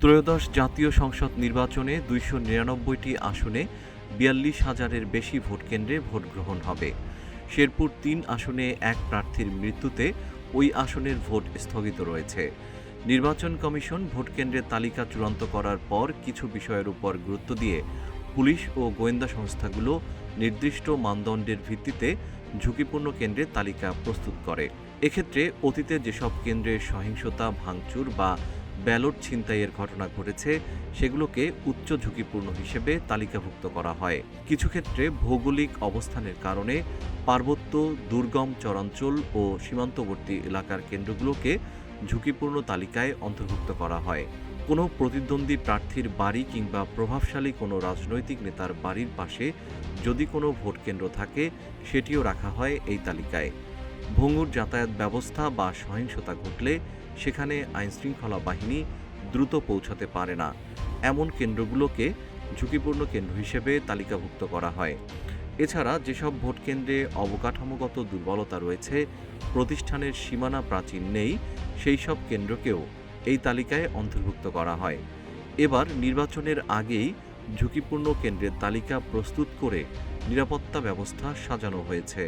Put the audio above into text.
ত্রয়োদশ জাতীয় সংসদ নির্বাচনে ২৯৯টি আসনে ৪২,০০০-এর বেশি ভোটকেন্দ্রে ভোট গ্রহণ হবে। শেরপুর ৩ আসনে এক প্রার্থীর মৃত্যুতে ওই আসনের ভোট স্থগিত রয়েছে। নির্বাচন কমিশন ভোটকেন্দ্রের তালিকা চূড়ান্ত করার পর কিছু বিষয়ের উপর গুরুত্ব দিয়ে পুলিশ ও গোয়েন্দা সংস্থাগুলো নির্দিষ্ট মানদণ্ডের ভিত্তিতে ঝুঁকিপূর্ণ কেন্দ্রের তালিকা প্রস্তুত করে। এক্ষেত্রে অতীতে যেসব কেন্দ্রে সহিংসতা, ভাঙচুর বা ব্যালট ছিনতাইয়ের ঘটনা ঘটেছে সেগুলোকে উচ্চ ঝুঁকিপূর্ণ হিসেবে তালিকাভুক্ত করা হয়। কিছু ক্ষেত্রে ভৌগোলিক অবস্থানের কারণে পার্বত্য, দুর্গম চরাঞ্চল ও সীমান্তবর্তী এলাকার কেন্দ্রগুলোকে ঝুঁকিপূর্ণ তালিকায় অন্তর্ভুক্ত করা হয়। কোনো প্রতিদ্বন্দ্বী প্রার্থীর বাড়ি কিংবা প্রভাবশালী কোনো রাজনৈতিক নেতার বাড়ির পাশে যদি কোনো ভোটকেন্দ্র থাকে সেটিও রাখা হয় এই তালিকায়। ভঙ্গুর যাতায়াত ব্যবস্থা বা সহিংসতা ঘটলে সেখানে আইনশৃঙ্খলা বাহিনী দ্রুত পৌঁছাতে পারে না, এমন কেন্দ্রগুলোকে ঝুঁকিপূর্ণ কেন্দ্র হিসেবে তালিকাভুক্ত করা হয়। এছাড়া যেসব ভোটকেন্দ্রে অবকাঠামোগত দুর্বলতা রয়েছে, প্রতিষ্ঠানের সীমানা প্রাচীর নেই, সেই সব কেন্দ্রকেও এই তালিকায় অন্তর্ভুক্ত করা হয়। এবার নির্বাচনের আগেই ঝুঁকিপূর্ণ কেন্দ্রের তালিকা প্রস্তুত করে নিরাপত্তা ব্যবস্থা সাজানো হয়েছে।